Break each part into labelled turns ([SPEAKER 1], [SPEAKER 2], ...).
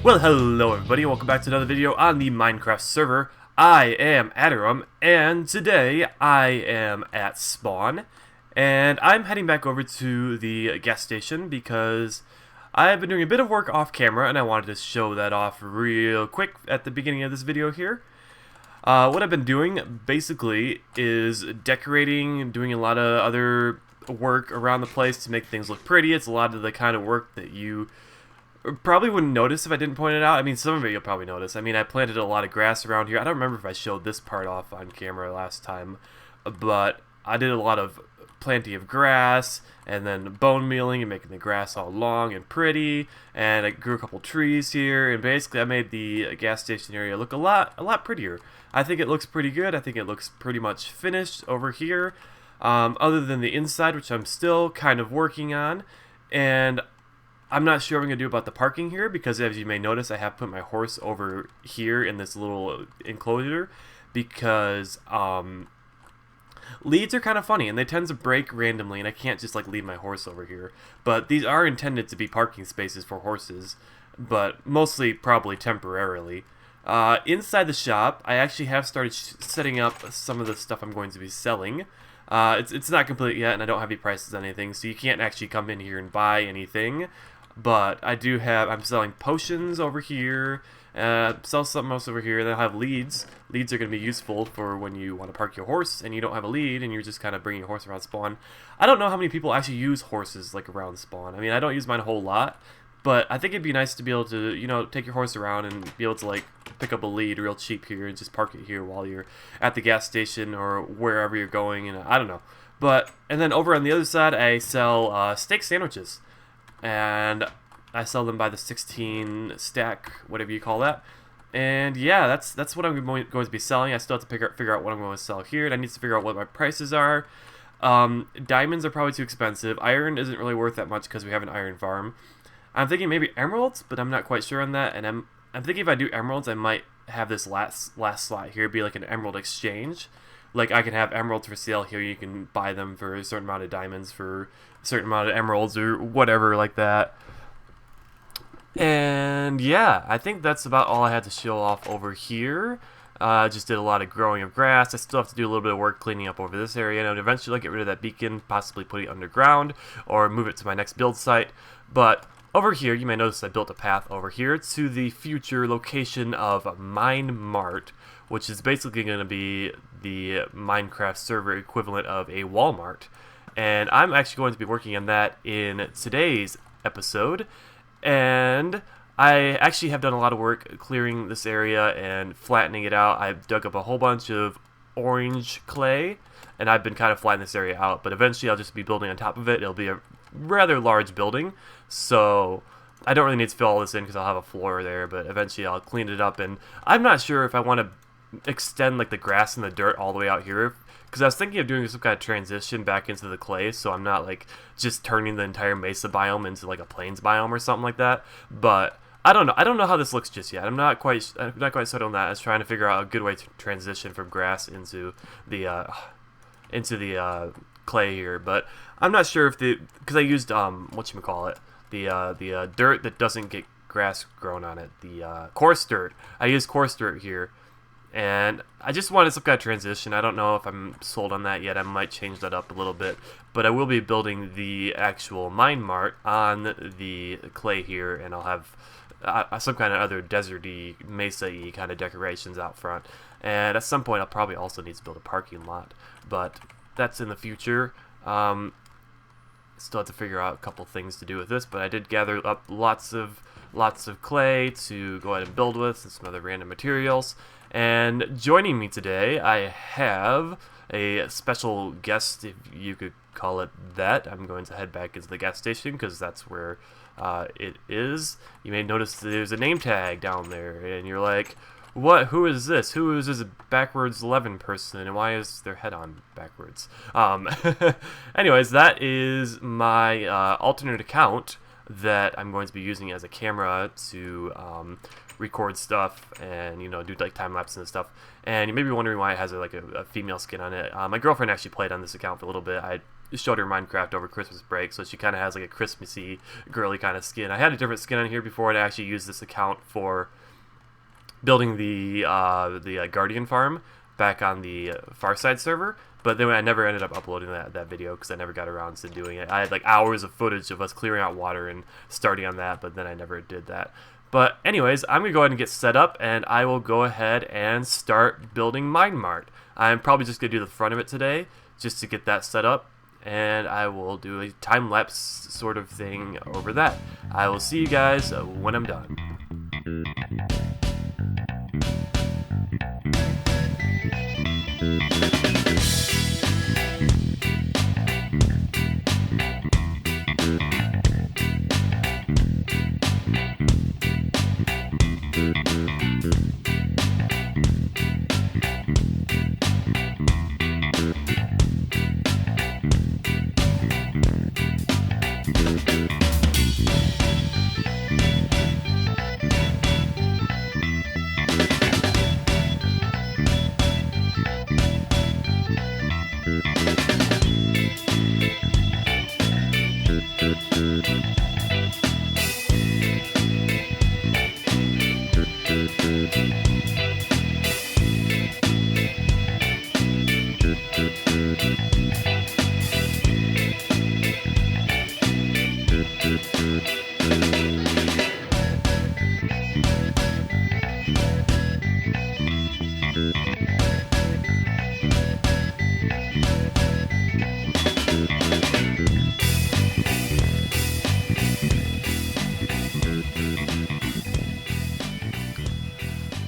[SPEAKER 1] Well, hello everybody, and welcome back to another video on the Minecraft server. I am Atyrum, and today I am at spawn, and I'm heading back over to the gas station because I've been doing a bit of work off camera, and I wanted to show that off real quick at the beginning of this video here. What I've been doing, basically, is decorating and doing a lot of other work around the place to make things look pretty. It's a lot of the kind of work that you probably wouldn't notice if I didn't point it out. I mean, some of it you'll probably notice. I mean, I planted a lot of grass around here. I don't remember if I showed this part off on camera last time, but I did a lot of planting of grass and then bone mealing and making the grass all long and pretty, and I grew a couple trees here, and basically I made the gas station area look a lot prettier. I think it looks pretty good. I think it looks pretty much finished over here, other than the inside, which I'm still kind of working on, and I'm not sure what I'm going to do about the parking here, because as you may notice, I have put my horse over here in this little enclosure, because leads are kind of funny, and they tend to break randomly, and I can't just like leave my horse over here. But these are intended to be parking spaces for horses, but mostly probably temporarily. Inside the shop, I actually have started setting up some of the stuff I'm going to be selling. It's not complete yet, and I don't have any prices on anything, so you can't actually come in here and buy anything. But I do have, I'm selling potions over here, sell something else over here, and then I have leads. Leads are going to be useful for when you want to park your horse and you don't have a lead and you're just kind of bringing your horse around spawn. I don't know how many people actually use horses like around spawn. I mean, I don't use mine a whole lot, but I think it'd be nice to be able to, you know, take your horse around and be able to like pick up a lead real cheap here and just park it here while you're at the gas station or wherever you're going, and I don't know. But, and then over on the other side, I sell steak sandwiches. And I sell them by the 16 stack, whatever you call that. And yeah, that's what I'm going to be selling. I still have to figure out what I'm going to sell here, and I need to figure out what my prices are. Diamonds are probably too expensive. Iron isn't really worth that much because we have an iron farm. I'm thinking maybe emeralds, but I'm not quite sure on that. And I'm thinking if I do emeralds, I might have this last slot here be like an emerald exchange. Like, I can have emeralds for sale here. You can buy them for a certain amount of diamonds for a certain amount of emeralds or whatever like that. And yeah, I think that's about all I had to show off over here. I just did a lot of growing of grass. I still have to do a little bit of work cleaning up over this area. And I would eventually get rid of that beacon, possibly put it underground or move it to my next build site. But over here, you may notice I built a path over here to the future location of MyneMart, which is basically going to be the Minecraft server equivalent of a Walmart. And I'm actually going to be working on that in today's episode. And I actually have done a lot of work clearing this area and flattening it out. I've dug up a whole bunch of orange clay, and I've been kind of flattening this area out. But eventually I'll just be building on top of it. It'll be a rather large building, so I don't really need to fill all this in because I'll have a floor there, but eventually I'll clean it up. And I'm not sure if I want to extend like the grass and the dirt all the way out here, because I was thinking of doing some kind of transition back into the clay, so I'm not like just turning the entire mesa biome into like a plains biome or something like that. But I don't know how this looks just yet. I'm not quite settled on that. I was trying to figure out a good way to transition from grass into the clay here, but I'm not sure if because I used whatchamacallit, the dirt that doesn't get grass grown on it, the coarse dirt. I used coarse dirt here, and I just wanted some kind of transition. I don't know if I'm sold on that yet. I might change that up a little bit, but I will be building the actual MyneMart on the clay here, and I'll have some kind of other deserty, mesa-y kind of decorations out front. And at some point, I'll probably also need to build a parking lot, but that's in the future. Still have to figure out a couple things to do with this, but I did gather up lots of clay to go ahead and build with, and some other random materials. And joining me today, I have a special guest, if you could call it that. I'm going to head back into the gas station because that's where it is. You may notice there's a name tag down there, and you're like, what? Who is this? Who is this backwards 11 person, and why is their head on backwards? Anyways, that is my alternate account that I'm going to be using as a camera to record stuff and, you know, do like time lapse and stuff. And you may be wondering why it has like a female skin on it. My girlfriend actually played on this account for a little bit. I showed her Minecraft over Christmas break, so she kind of has like a Christmassy, girly kind of skin. I had a different skin on here before, and I actually used this account for building the Guardian farm back on the Farside server, but then I never ended up uploading that video because I never got around to doing it. I had like hours of footage of us clearing out water and starting on that, but then I never did that. But anyways, I'm going to go ahead and get set up, and I will go ahead and start building MyneMart. I'm probably just going to do the front of it today, just to get that set up, and I will do a time-lapse sort of thing over that. I will see you guys when I'm done.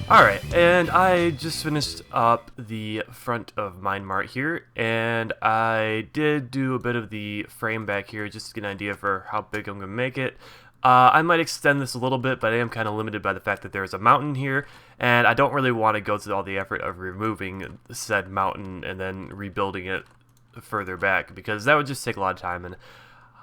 [SPEAKER 1] Alright, and I just finished up the front of MyneMart here, and I did do a bit of the frame back here just to get an idea for how big I'm going to make it. I might extend this a little bit, but I am kind of limited by the fact that there's a mountain here, and I don't really want to go through all the effort of removing said mountain and then rebuilding it further back, because that would just take a lot of time, and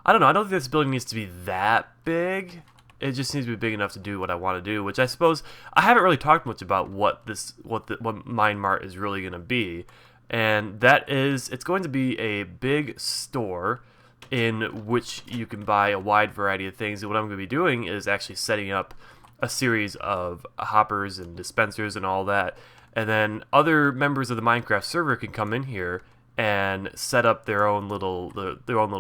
[SPEAKER 1] I don't know, I don't think this building needs to be that big. It just needs to be big enough to do what I want to do, which I suppose I haven't really talked much about what MyneMart is really going to be, and that is it's going to be a big store in which you can buy a wide variety of things. And what I'm going to be doing is actually setting up a series of hoppers and dispensers and all that, and then other members of the Minecraft server can come in here and set up their own little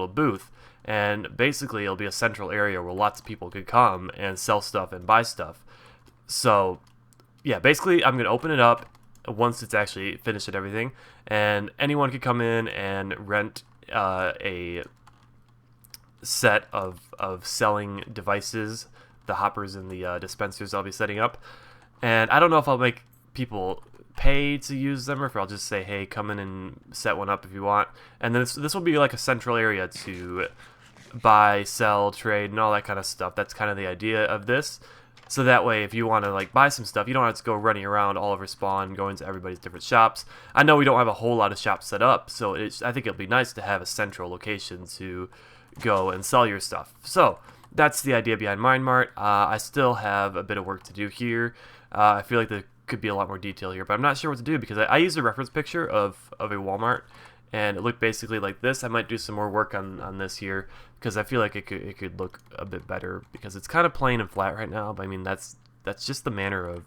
[SPEAKER 1] booth. And basically it'll be a central area where lots of people could come and sell stuff and buy stuff. So yeah, basically I'm going to open it up once it's actually finished and everything, and anyone could come in and rent a set of selling devices, the hoppers and the dispensers I'll be setting up. And I don't know if I'll make people pay to use them or if I'll just say, hey, come in and set one up if you want. And then this will be like a central area to buy, sell, trade, and all that kind of stuff. That's kind of the idea of this. So that way, if you want to like buy some stuff, you don't have to go running around all over Spawn, going to everybody's different shops. I know we don't have a whole lot of shops set up, so I think it'll be nice to have a central location to go and sell your stuff. So that's the idea behind MyneMart. I still have a bit of work to do here. I feel like there could be a lot more detail here, but I'm not sure what to do because I used a reference picture of a Walmart, and it looked basically like this. I might do some more work on this here because I feel like it could look a bit better because it's kind of plain and flat right now. But I mean that's just the manner of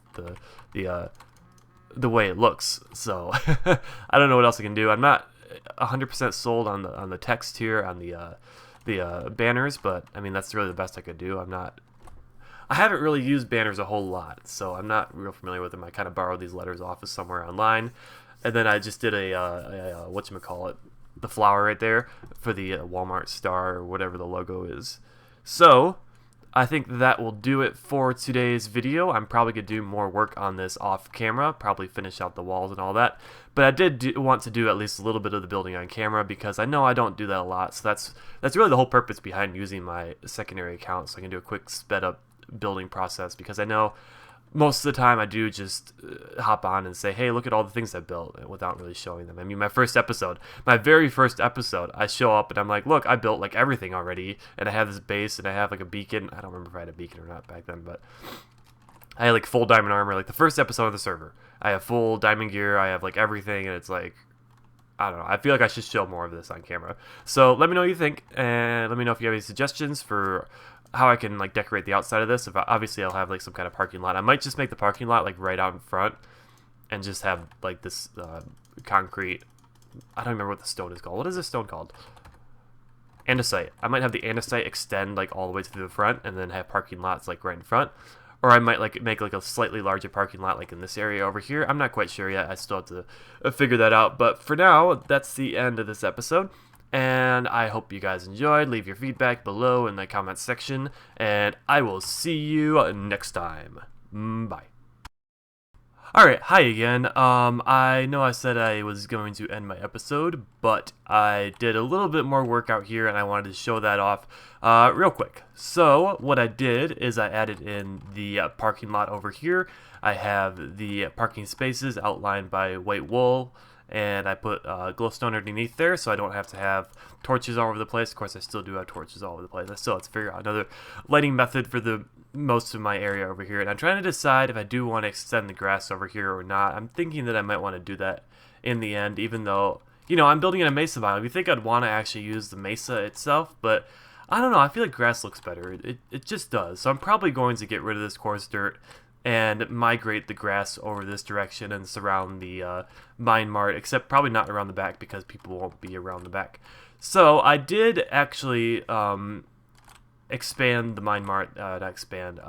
[SPEAKER 1] the way it looks. So I don't know what else I can do. I'm not 100% sold on the text here on the banners, but I mean that's really the best I could do. I haven't really used banners a whole lot, so I'm not real familiar with them. I kind of borrowed these letters off of somewhere online. And then I just did a whatchamacallit, the flower right there for the Walmart star or whatever the logo is. So I think that will do it for today's video. I'm probably going to do more work on this off camera, probably finish out the walls and all that. But I did want to do at least a little bit of the building on camera because I know I don't do that a lot. So that's really the whole purpose behind using my secondary account, so I can do a quick sped up building process, because I know most of the time I do just hop on and say, hey, look at all the things I built without really showing them. I mean, my very first episode, I show up and I'm like, look, I built like everything already, and I have this base and I have like a beacon. I don't remember if I had a beacon or not back then, but I had like full diamond armor, like the first episode of the server. I have full diamond gear, I have like everything, and it's like, I don't know. I feel like I should show more of this on camera. So let me know what you think, and let me know if you have any suggestions for how I can like decorate the outside of this. If obviously I'll have like some kind of parking lot. I might just make the parking lot like right out in front, and just have like this concrete. I don't remember what the stone is called. What is this stone called? Andesite. I might have the andesite extend like all the way to the front, and then have parking lots like right in front. Or I might like make like a slightly larger parking lot like in this area over here. I'm not quite sure yet. I still have to figure that out. But for now, that's the end of this episode. And I hope you guys enjoyed. Leave your feedback below in the comments section. And I will see you next time. Bye. Alright, hi again. I know I said I was going to end my episode, but I did a little bit more work out here and I wanted to show that off real quick. So, what I did is I added in the parking lot over here. I have the parking spaces outlined by white wool, and I put glowstone underneath there so I don't have to have torches all over the place. Of course, I still do have torches all over the place. I still have to figure out another lighting method for the most of my area over here, and I'm trying to decide if I do want to extend the grass over here or not. I'm thinking that I might want to do that in the end, even though, you know, I'm building in a mesa biome. You think I'd want to actually use the mesa itself, but I don't know, I feel like grass looks better. It just does. So I'm probably going to get rid of this coarse dirt and migrate the grass over this direction and surround the MyneMart, except probably not around the back because people won't be around the back. So I did actually expand the MyneMart, not expand,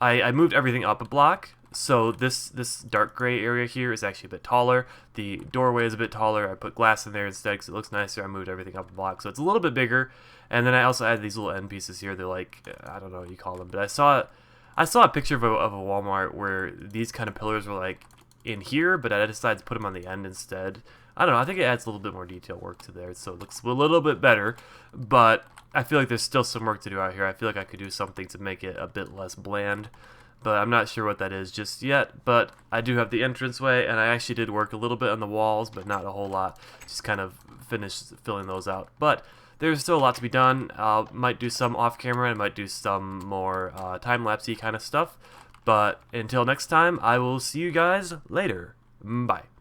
[SPEAKER 1] I moved everything up a block, so this dark gray area here is actually a bit taller. The doorway is a bit taller. I put glass in there instead because it looks nicer. I moved everything up a block, so it's a little bit bigger. And then I also added these little end pieces here. They're like, I don't know what you call them, but I saw a picture of a Walmart where these kind of pillars were like in here, but I decided to put them on the end instead. I don't know, I think it adds a little bit more detail work to there, so it looks a little bit better, but I feel like there's still some work to do out here. I feel like I could do something to make it a bit less bland, but I'm not sure what that is just yet. But I do have the entranceway, and I actually did work a little bit on the walls, but not a whole lot. Just kind of finished filling those out. But there's still a lot to be done. Might do some off camera, and might do some more time-lapsey kind of stuff. But until next time, I will see you guys later. Bye.